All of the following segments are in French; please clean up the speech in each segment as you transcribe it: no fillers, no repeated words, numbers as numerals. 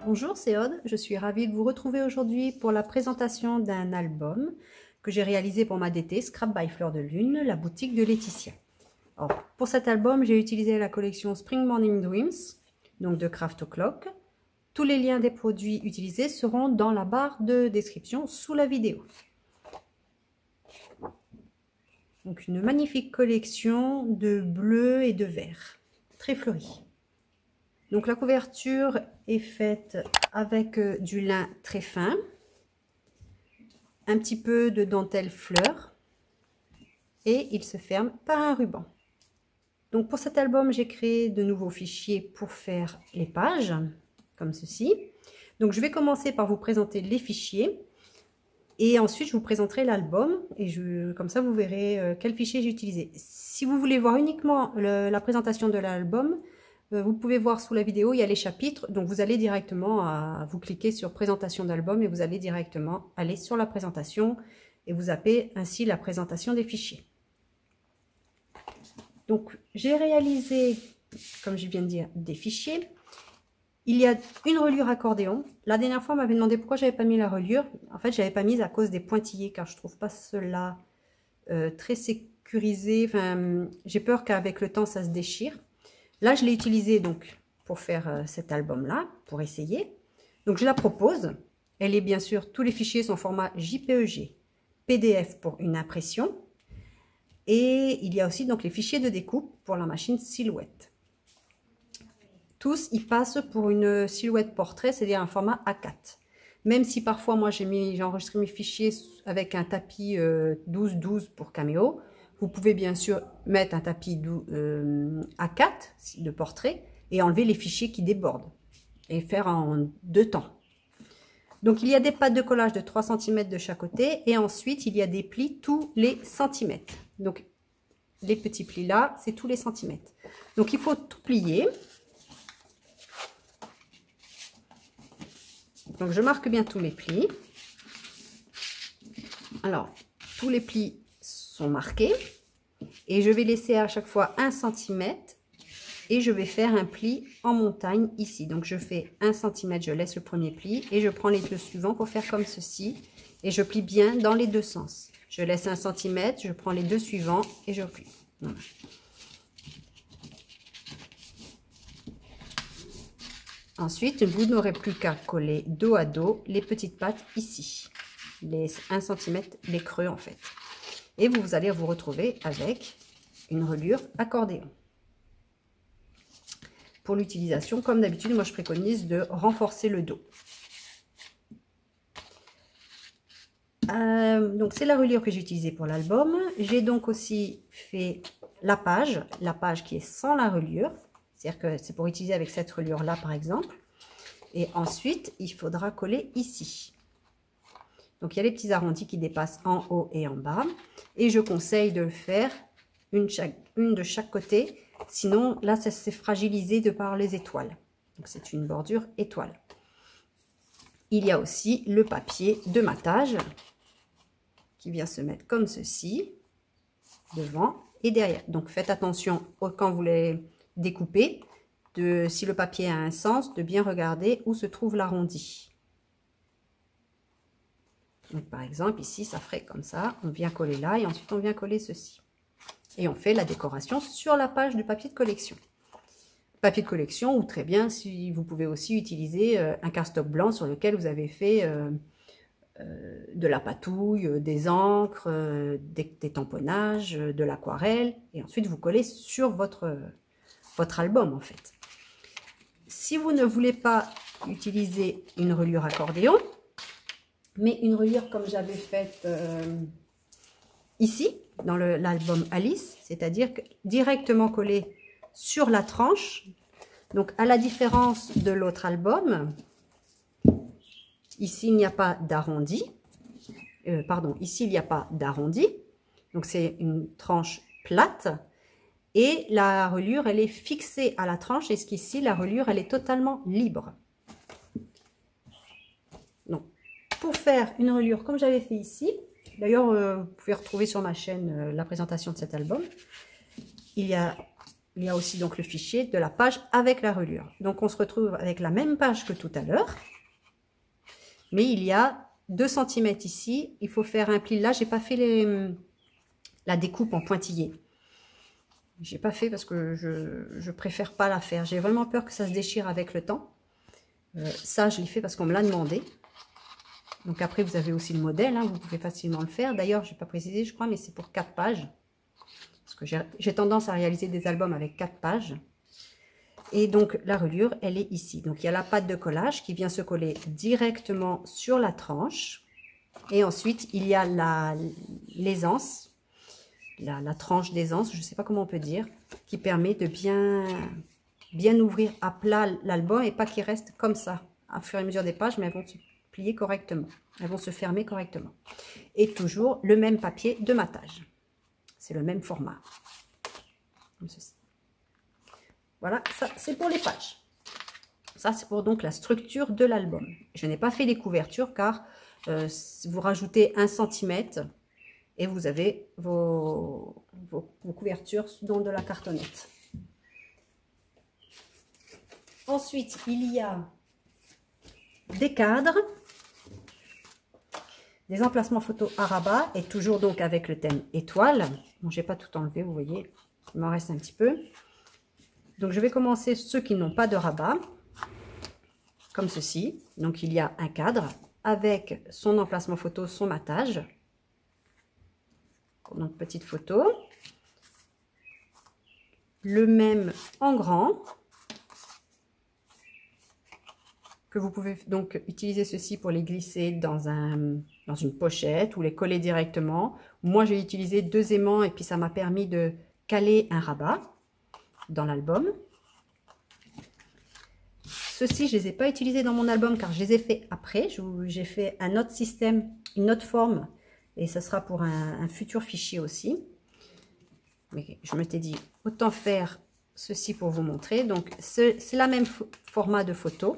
Bonjour, c'est Aude. Je suis ravie de vous retrouver aujourd'hui pour la présentation d'un album que j'ai réalisé pour ma DT, Scrap by Fleur de Lune, la boutique de Laetitia. Alors, pour cet album, j'ai utilisé la collection Spring Morning Dreams, donc de Craft O'Clock. Tous les liens des produits utilisés seront dans la barre de description sous la vidéo. Donc, une magnifique collection de bleu et de vert, très fleurie. Donc la couverture est faite avec du lin très fin, un petit peu de dentelle fleur et il se ferme par un ruban. Donc pour cet album, j'ai créé de nouveaux fichiers pour faire les pages, comme ceci. Donc je vais commencer par vous présenter les fichiers et ensuite je vous présenterai l'album et comme ça vous verrez quel fichier j'ai utilisé. Si vous voulez voir uniquement la présentation de l'album, vous pouvez voir sous la vidéo, il y a les chapitres, donc vous allez directement vous cliquez sur présentation d'album et vous allez directement aller sur la présentation et vous zappez ainsi la présentation des fichiers. Donc j'ai réalisé, comme je viens de dire, des fichiers. Il y a une reliure accordéon. La dernière fois on m'avait demandé pourquoi j'avais pas mis la reliure. En fait, je l'avais pas mise à cause des pointillés car je trouve pas cela très sécurisé. Enfin, j'ai peur qu'avec le temps ça se déchire. Là, je l'ai utilisée donc pour faire cet album-là, pour essayer. Donc, je la propose. Elle est bien sûr, tous les fichiers sont format JPEG, PDF pour une impression. Et il y a aussi donc les fichiers de découpe pour la machine Silhouette. Tous, ils passent pour une silhouette portrait, c'est-à-dire un format A4. Même si parfois, moi, j'ai enregistré mes fichiers avec un tapis 12-12 pour Cameo. Vous pouvez bien sûr mettre un tapis A4 de portrait et enlever les fichiers qui débordent et faire en 2 temps. Donc il y a des pattes de collage de 3 cm de chaque côté et ensuite il y a des plis tous les centimètres. Donc les petits plis là, c'est tous les centimètres. Donc il faut tout plier. Donc je marque bien tous les plis. Alors tous les plis sont marqués et je vais laisser à chaque fois 1 cm et je vais faire un pli en montagne ici. Donc je fais 1 cm, je laisse le premier pli et je prends les 2 suivants pour faire comme ceci et je plie bien dans les 2 sens. Je laisse 1 cm, je prends les 2 suivants et je plie. Voilà. Ensuite, vous n'aurez plus qu'à coller dos à dos les petites pattes ici, les 1 cm, les creux en fait. Et vous allez vous retrouver avec une reliure accordéon. Pour l'utilisation, comme d'habitude, moi je préconise de renforcer le dos. Donc c'est la reliure que j'ai utilisée pour l'album. J'ai donc aussi fait la page qui est sans la reliure. C'est-à-dire que c'est pour utiliser avec cette reliure là par exemple. Et ensuite, il faudra coller ici. Donc, il y a les petits arrondis qui dépassent en haut et en bas. Et je conseille de le faire une de chaque côté. Sinon, là, ça s'est fragilisé de par les étoiles. Donc, c'est une bordure étoile. Il y a aussi le papier de matage qui vient se mettre comme ceci, devant et derrière. Donc, faites attention quand vous les découpez, si le papier a un sens, de bien regarder où se trouve l'arrondi. Donc, par exemple, ici, ça ferait comme ça. On vient coller là et ensuite, on vient coller ceci. Et on fait la décoration sur la page du papier de collection. Papier de collection ou très bien, si vous pouvez aussi utiliser un cardstock blanc sur lequel vous avez fait de la patouille, des encres, des tamponnages, de l'aquarelle. Et ensuite, vous collez sur votre album, en fait. Si vous ne voulez pas utiliser une reliure accordéon, mais une reliure comme j'avais faite ici, dans l'album Alice, c'est-à-dire directement collée sur la tranche. Donc, à la différence de l'autre album, ici, il n'y a pas d'arrondi. Ici, il n'y a pas d'arrondi. Donc, c'est une tranche plate. Et la reliure, elle est fixée à la tranche. Et qu'ici, la reliure, elle est totalement libre. Donc, pour faire une reliure comme j'avais fait ici, d'ailleurs, vous pouvez retrouver sur ma chaîne la présentation de cet album. Il y a il y a aussi donc le fichier de la page avec la reliure. Donc on se retrouve avec la même page que tout à l'heure, mais il y a 2 cm ici. Il faut faire un pli. Là, j'ai pas fait la découpe en pointillé. J'ai pas fait parce que je préfère pas la faire. J'ai vraiment peur que ça se déchire avec le temps. Ça, je l'ai fait parce qu'on me l'a demandé. Donc après, vous avez aussi le modèle, hein, vous pouvez facilement le faire. D'ailleurs, je n'ai pas précisé, je crois, mais c'est pour 4 pages. Parce que j'ai tendance à réaliser des albums avec 4 pages. Et donc, la reliure, elle est ici. Donc, il y a la pâte de collage qui vient se coller directement sur la tranche. Et ensuite, il y a l'aisance, la tranche d'aisance, je ne sais pas comment on peut dire, qui permet de bien ouvrir à plat l'album et pas qu'il reste comme ça, à fur et à mesure des pages, mais elles vont se plier correctement. Elles vont se fermer correctement. Et toujours le même papier de matage. C'est le même format. Comme ceci. Voilà, ça c'est pour les pages. Ça c'est pour donc la structure de l'album. Je n'ai pas fait les couvertures car vous rajoutez 1 cm et vous avez vos couvertures dans de la cartonnette. Ensuite, il y a des cadres, des emplacements photos à rabat et toujours donc avec le thème étoile. Bon, j'ai pas tout enlevé, vous voyez, il m'en reste un petit peu. Donc je vais commencer ceux qui n'ont pas de rabat, comme ceci. Donc il y a un cadre avec son emplacement photo, son matage. Donc petite photo. Le même en grand. Que vous pouvez donc utiliser ceci pour les glisser dans une pochette ou les coller directement. Moi j'ai utilisé 2 aimants et puis ça m'a permis de caler un rabat dans l'album. Ceux-ci, je ne les ai pas utilisés dans mon album car je les ai fait après. J'ai fait un autre système, une autre forme et ce sera pour un futur fichier aussi. Mais je m'étais dit, autant faire ceci pour vous montrer. Donc, c'est la même format de photo,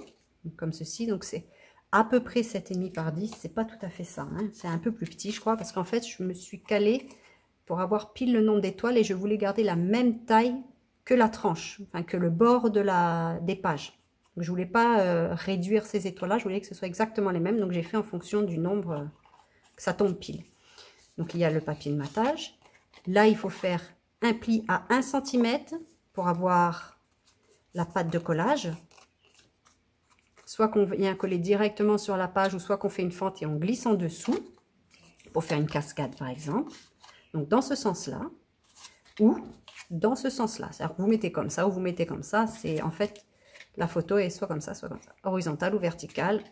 comme ceci. Donc, c'est à peu près 7,5 par 10. C'est pas tout à fait ça. Hein. C'est un peu plus petit, je crois, parce qu'en fait, je me suis calée pour avoir pile le nombre d'étoiles et je voulais garder la même taille que la tranche, enfin que le bord des pages. Donc, je voulais pas réduire ces étoiles-là, je voulais que ce soit exactement les mêmes. Donc, j'ai fait en fonction du nombre que ça tombe pile. Donc, il y a le papier de matage. Là, il faut faire un pli à 1 cm pour avoir la pâte de collage. Soit qu'on vient coller directement sur la page ou soit qu'on fait une fente et on glisse en dessous pour faire une cascade par exemple. Donc dans ce sens-là ou dans ce sens-là. C'est-à-dire que vous mettez comme ça ou vous mettez comme ça. C'est en fait la photo est soit comme ça, horizontale ou verticale.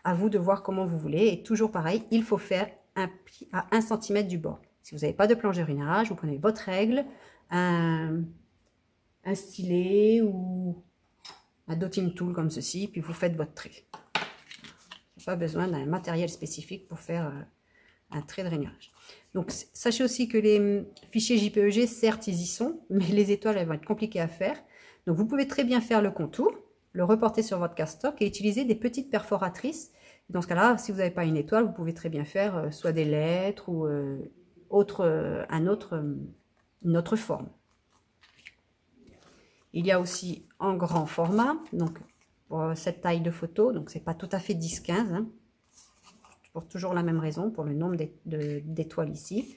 À vous de voir comment vous voulez. Et toujours pareil, il faut faire un pli à 1 cm du bord. Si vous n'avez pas de planche de ruinage, vous prenez votre règle, un stylet ou un dotting tool comme ceci, puis vous faites votre trait. Pas besoin d'un matériel spécifique pour faire un trait de rainurage. Donc sachez aussi que les fichiers JPEG, certes ils y sont, mais les étoiles elles vont être compliquées à faire. Donc vous pouvez très bien faire le contour, le reporter sur votre cardstock et utiliser des petites perforatrices. Dans ce cas-là, si vous n'avez pas une étoile, vous pouvez très bien faire soit des lettres ou une autre forme. Il y a aussi en grand format, donc pour cette taille de photo, donc c'est pas tout à fait 10-15, hein, pour toujours la même raison, pour le nombre d'étoiles ici.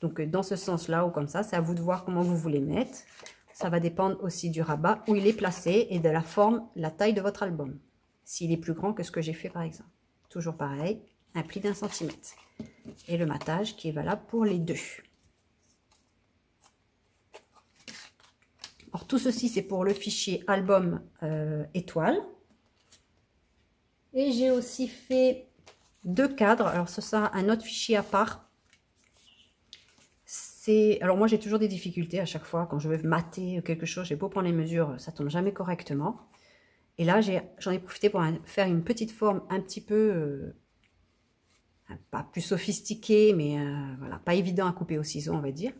Donc dans ce sens-là ou comme ça, c'est à vous de voir comment vous voulez mettre. Ça va dépendre aussi du rabat, où il est placé et de la forme, la taille de votre album. S'il est plus grand que ce que j'ai fait par exemple. Toujours pareil, un pli d'1 cm. Et le matage qui est valable pour les deux. Alors tout ceci c'est pour le fichier album étoile. Et j'ai aussi fait 2 cadres. Alors ce sera un autre fichier à part. Alors moi j'ai toujours des difficultés à chaque fois quand je veux mater quelque chose. J'ai beau prendre les mesures, ça tombe jamais correctement. Et là j'en ai profité pour faire une petite forme un petit peu pas plus sophistiquée, mais voilà, pas évident à couper au ciseau on va dire.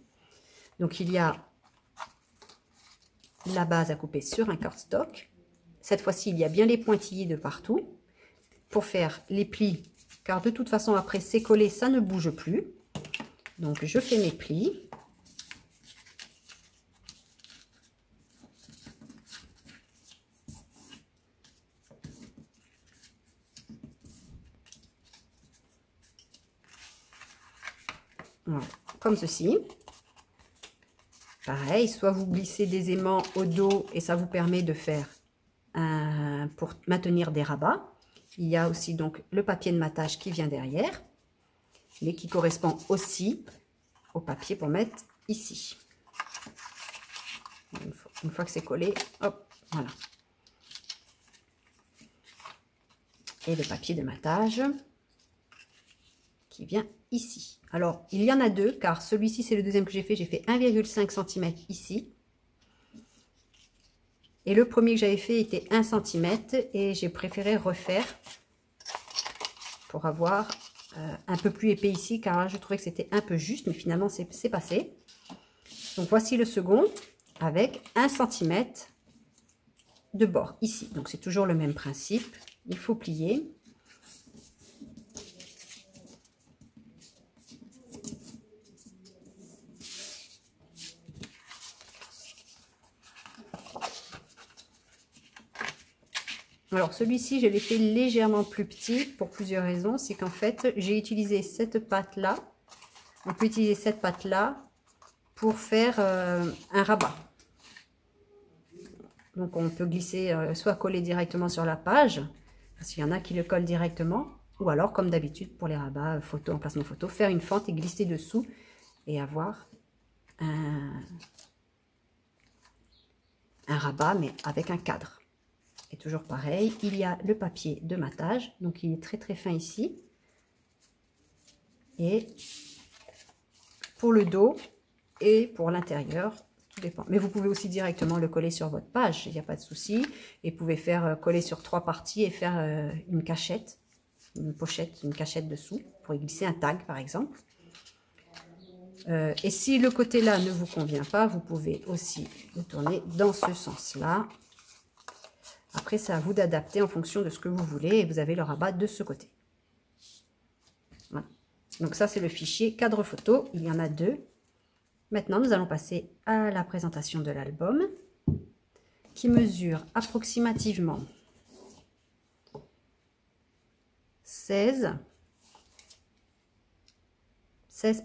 Donc il y a la base à couper sur un cardstock. Cette fois-ci, il y a bien les pointillés de partout pour faire les plis, car de toute façon, après c'est collé, ça ne bouge plus. Donc, je fais mes plis. Voilà, comme ceci. Pareil, soit vous glissez des aimants au dos et ça vous permet de faire pour maintenir des rabats. Il y a aussi donc le papier de matage qui vient derrière, mais qui correspond aussi au papier pour mettre ici. Une fois que c'est collé, hop, voilà. Et le papier de matage qui vient ici. Alors, il y en a deux, car celui-ci, c'est le deuxième que j'ai fait 1,5 cm ici. Et le premier que j'avais fait était 1 cm et j'ai préféré refaire pour avoir un peu plus épais ici, car là, je trouvais que c'était un peu juste, mais finalement, c'est passé. Donc, voici le second avec 1 cm de bord ici. Donc, c'est toujours le même principe. Il faut plier. Alors celui-ci, je l'ai fait légèrement plus petit pour plusieurs raisons. C'est qu'en fait, j'ai utilisé cette pâte-là. On peut utiliser cette pâte-là pour faire un rabat. Donc on peut glisser, soit coller directement sur la page, parce qu'il y en a qui le collent directement, ou alors comme d'habitude pour les rabats photo, emplacement photo, faire une fente et glisser dessous et avoir un rabat mais avec un cadre. Et toujours pareil, il y a le papier de matage, donc il est très très fin ici. Et pour le dos et pour l'intérieur, tout dépend. Mais vous pouvez aussi directement le coller sur votre page, il n'y a pas de souci. Et vous pouvez faire coller sur 3 parties et faire une cachette, une pochette, une cachette dessous, pour y glisser un tag par exemple. Et si le côté là ne vous convient pas, vous pouvez aussi le tourner dans ce sens-là. Après, c'est à vous d'adapter en fonction de ce que vous voulez et vous avez le rabat de ce côté. Voilà. Donc ça, c'est le fichier cadre photo. Il y en a deux. Maintenant, nous allons passer à la présentation de l'album qui mesure approximativement 16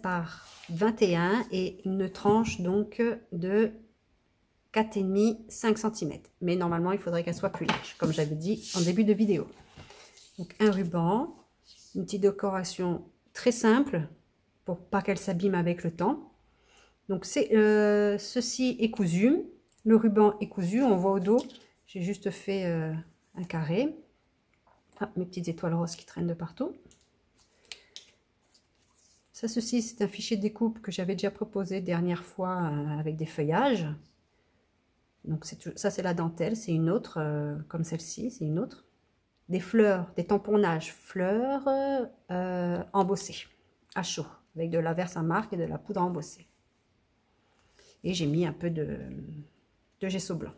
par 21 et une tranche donc de 4,5-5 cm. Mais normalement, il faudrait qu'elle soit plus large, comme j'avais dit en début de vidéo. Donc, un ruban, une petite décoration très simple pour pas qu'elle s'abîme avec le temps. Donc, ceci est cousu. Le ruban est cousu. On voit au dos, j'ai juste fait un carré. Ah, mes petites étoiles roses qui traînent de partout. Ça, ceci, c'est un fichier de découpe que j'avais déjà proposé dernière fois avec des feuillages. Donc ça c'est la dentelle, c'est une autre, comme celle-ci, c'est une autre. Des fleurs, des tamponnages fleurs embossés à chaud, avec de la Versamark et de la poudre embossée. Et j'ai mis un peu de gesso blanc.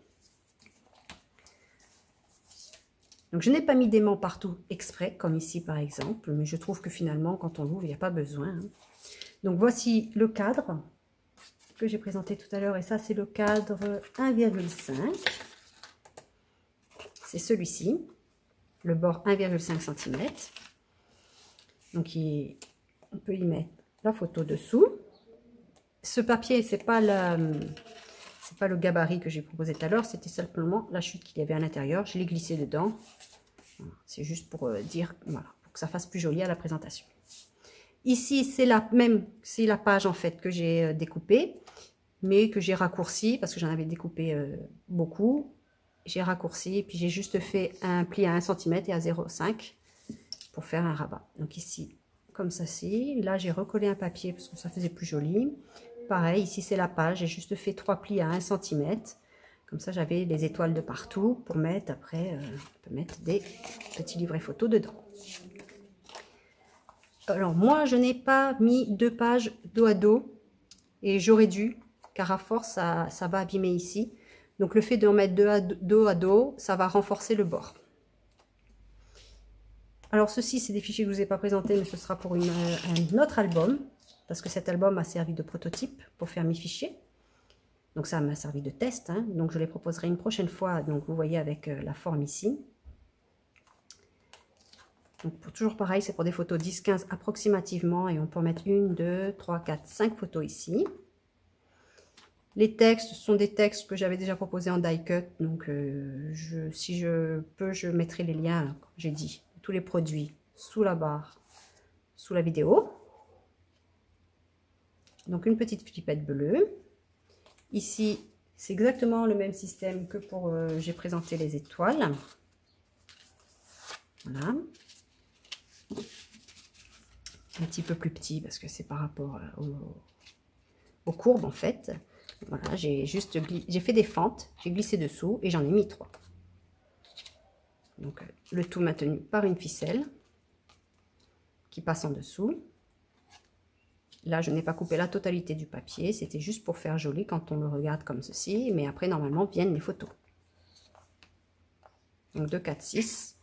Donc je n'ai pas mis d'aimant partout exprès, comme ici par exemple, mais je trouve que finalement quand on l'ouvre, il n'y a pas besoin. Hein. Donc voici le cadre que j'ai présenté tout à l'heure, et ça c'est le cadre 1,5, c'est celui-ci, le bord 1,5 cm. Donc on peut y mettre la photo dessous. Ce papier, c'est pas le gabarit que j'ai proposé tout à l'heure, c'était simplement la chute qu'il y avait à l'intérieur. Je l'ai glissé dedans. C'est juste pour dire, voilà, pour que ça fasse plus joli à la présentation. Ici, c'est la page en fait que j'ai découpée, mais que j'ai raccourci parce que j'en avais découpé beaucoup. J'ai raccourci et puis j'ai juste fait un pli à 1 cm et à 0,5 pour faire un rabat. Donc ici, comme ça, là j'ai recollé un papier parce que ça faisait plus joli. Pareil, ici c'est la page, j'ai juste fait 3 plis à 1 cm. Comme ça, j'avais les étoiles de partout pour mettre, après, on peut mettre des petits livrets photos dedans. Alors, moi, je n'ai pas mis 2 pages dos à dos et j'aurais dû, car à force, ça va abîmer ici. Donc, le fait de en mettre dos à dos, ça va renforcer le bord. Alors, ceci, c'est des fichiers que je ne vous ai pas présentés, mais ce sera pour un autre album, parce que cet album a servi de prototype pour faire mes fichiers. Donc ça m'a servi de test, hein. Donc je les proposerai une prochaine fois. Donc vous voyez avec la forme ici. Donc toujours pareil, c'est pour des photos 10-15 approximativement et on peut en mettre 1, 2, 3, 4, 5 photos ici. Les textes sont des textes que j'avais déjà proposés en die cut, donc si je peux, je mettrai les liens, comme j'ai dit, tous les produits sous la barre, sous la vidéo. Donc une petite flippette bleue. Ici, c'est exactement le même système que pour j'ai présenté les étoiles. Voilà. Un petit peu plus petit parce que c'est par rapport aux courbes en fait. Voilà, j'ai fait des fentes, j'ai glissé dessous et j'en ai mis 3. Donc le tout maintenu par une ficelle qui passe en dessous. Là, je n'ai pas coupé la totalité du papier, c'était juste pour faire joli quand on le regarde comme ceci, mais après normalement viennent les photos. Donc 2, 4, 6.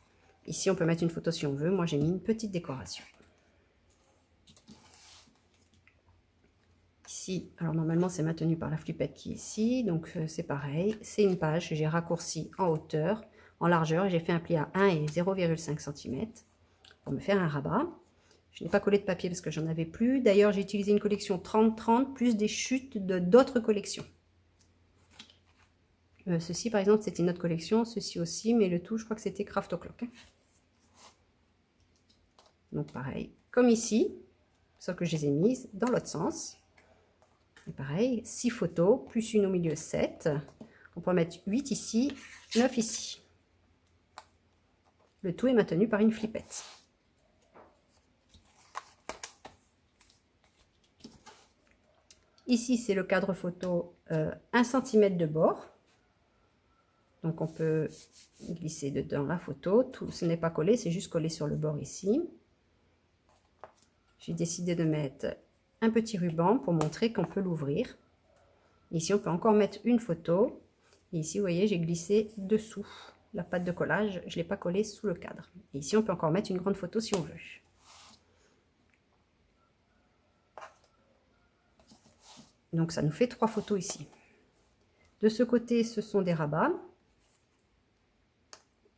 Ici, on peut mettre une photo si on veut. Moi, j'ai mis une petite décoration. Ici, alors normalement, c'est maintenu par la flippette qui est ici. Donc, c'est pareil. C'est une page que j'ai raccourcie en hauteur, en largeur. Et j'ai fait un pli à 1 et 0,5 cm pour me faire un rabat. Je n'ai pas collé de papier parce que j'en avais plus. D'ailleurs, j'ai utilisé une collection 30-30 plus des chutes d'autres collections. Ceci, par exemple, c'était une autre collection. Ceci aussi, mais le tout, je crois que c'était Craft O'Clock. Donc pareil, comme ici, sauf que je les ai mises dans l'autre sens. Et pareil, 6 photos, plus une au milieu 7. On peut mettre 8 ici, 9 ici. Le tout est maintenu par une flippette. Ici, c'est le cadre photo 1 cm de bord. Donc on peut glisser dedans la photo. Tout, ce n'est pas collé, c'est juste collé sur le bord ici. J'ai décidé de mettre un petit ruban pour montrer qu'on peut l'ouvrir. Ici, on peut encore mettre une photo. Et ici, vous voyez, j'ai glissé dessous la pâte de collage. Je ne l'ai pas collée sous le cadre. Et ici, on peut encore mettre une grande photo si on veut. Donc, ça nous fait 3 photos ici. De ce côté, ce sont des rabats.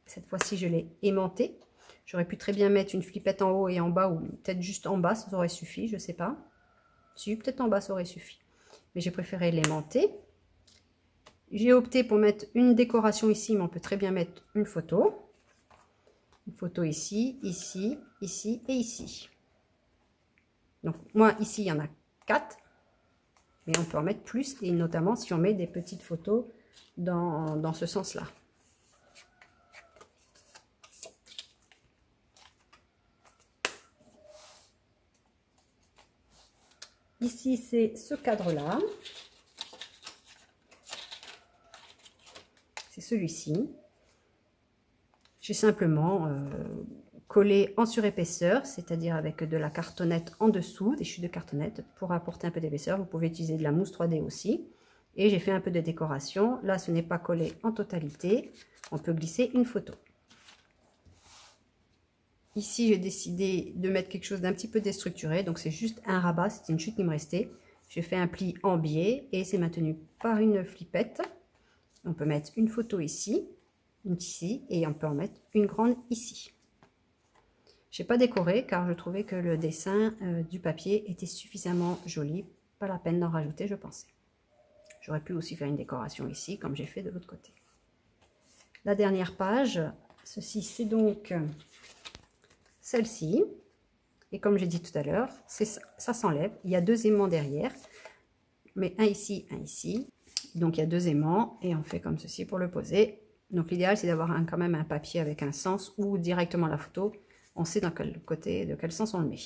Cette fois-ci, je l'ai aimanté. J'aurais pu très bien mettre une flippette en haut et en bas, ou peut-être juste en bas, ça aurait suffi, je ne sais pas. Si, peut-être en bas, ça aurait suffi. Mais j'ai préféré l'aimanter. J'ai opté pour mettre une décoration ici, mais on peut très bien mettre une photo. Une photo ici, ici, ici et ici. Donc, moi, ici, il y en a 4. Mais on peut en mettre plus, et notamment si on met des petites photos dans ce sens-là. Ici, c'est ce cadre-là. C'est celui-ci. J'ai simplement collé en surépaisseur, c'est-à-dire avec de la cartonnette en dessous, des chutes de cartonnette, pour apporter un peu d'épaisseur. Vous pouvez utiliser de la mousse 3D aussi. Et j'ai fait un peu de décoration. Là, ce n'est pas collé en totalité. On peut glisser une photo. Ici, j'ai décidé de mettre quelque chose d'un petit peu déstructuré. Donc, c'est juste un rabat. C'était une chute qui me restait. J'ai fait un pli en biais et c'est maintenu par une flippette. On peut mettre une photo ici, une ici et on peut en mettre une grande ici. Je n'ai pas décoré car je trouvais que le dessin du papier était suffisamment joli. Pas la peine d'en rajouter, je pensais. J'aurais pu aussi faire une décoration ici comme j'ai fait de l'autre côté. La dernière page, ceci c'est donc celle-ci. Et comme j'ai dit tout à l'heure, ça s'enlève. Il y a 2 aimants derrière. Mais un ici, un ici. Donc il y a 2 aimants et on fait comme ceci pour le poser. Donc l'idéal c'est d'avoir quand même un papier avec un sens ou directement la photo. On sait dans quel côté, de quel sens on le met.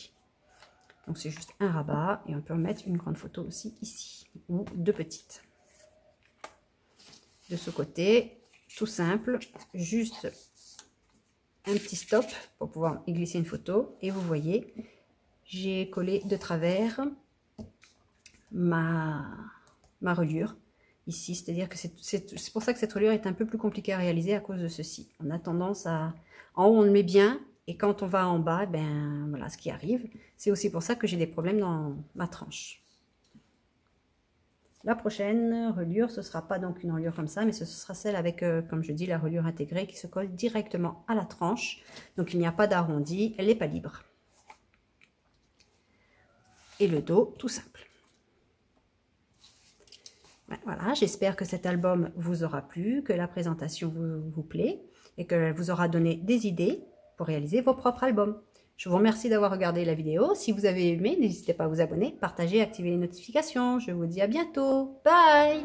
Donc c'est juste un rabat et on peut mettre une grande photo aussi ici. Ou 2 petites. De ce côté, tout simple, juste un petit stop pour pouvoir y glisser une photo. Et vous voyez, j'ai collé de travers ma reliure ici. C'est-à-dire que c'est pour ça que cette reliure est un peu plus compliquée à réaliser à cause de ceci. On a tendance à... En haut, on le met bien. Et quand on va en bas, ben voilà ce qui arrive. C'est aussi pour ça que j'ai des problèmes dans ma tranche. La prochaine reliure, ce ne sera pas donc une reliure comme ça, mais ce sera celle avec, comme je dis, la reliure intégrée qui se colle directement à la tranche. Donc il n'y a pas d'arrondi, elle n'est pas libre. Et le dos, tout simple. Voilà, j'espère que cet album vous aura plu, que la présentation vous plaît et qu'elle vous aura donné des idées pour réaliser vos propres albums. Je vous remercie d'avoir regardé la vidéo. Si vous avez aimé, n'hésitez pas à vous abonner, partager, activer les notifications. Je vous dis à bientôt. Bye!